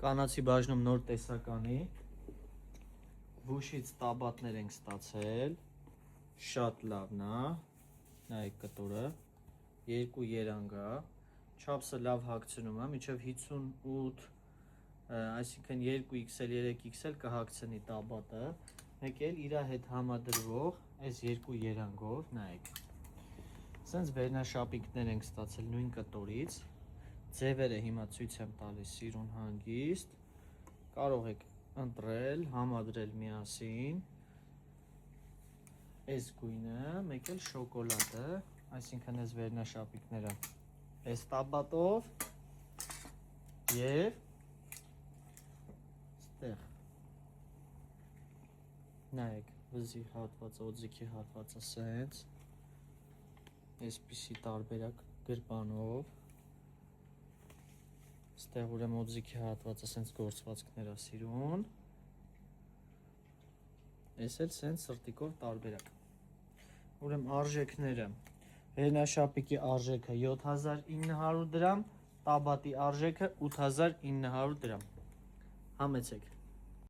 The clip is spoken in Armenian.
Կանացի բաժնում նոր տեսականի Վուշից տաբատներ ենք ստացել, շատ լավն է, նայեք կտորը, երկու երանգ է, չափսը լավ հագցնում է, մինչև 58, այսինքն 2XL, 3XL կհագցնի տաբատը, մեկ էլ իր հետ համադրվող այս երկու երանգով, նայեք, սենց վերնաշապիկներ ենք ստացել նույն կտորից, ձևերը հիմա ցույց եմ տալիս սիրուն հանգիստ, կարող եք ընտրել, համադրել միասին, այս գույնը, մեկ էլ շոկոլադը, այսինքն այս վերնաշապիկները, այս տաբատով և ստեղ, նայեք, վզի հատվածը, օձիքի հատվածը սենց, այսպիսի տարբերակ գրպանով, ստեղ ուրեմ օձիքի հատվածը սենց գործվածքներ է սիրուն, ես էլ սենց սրտիկով տարբերակ, ուրեմ արժեքները, վերնաշապիկի արժեքը 7900 դրամ, տաբատի արժեքը 8900 դրամ, համեցեք։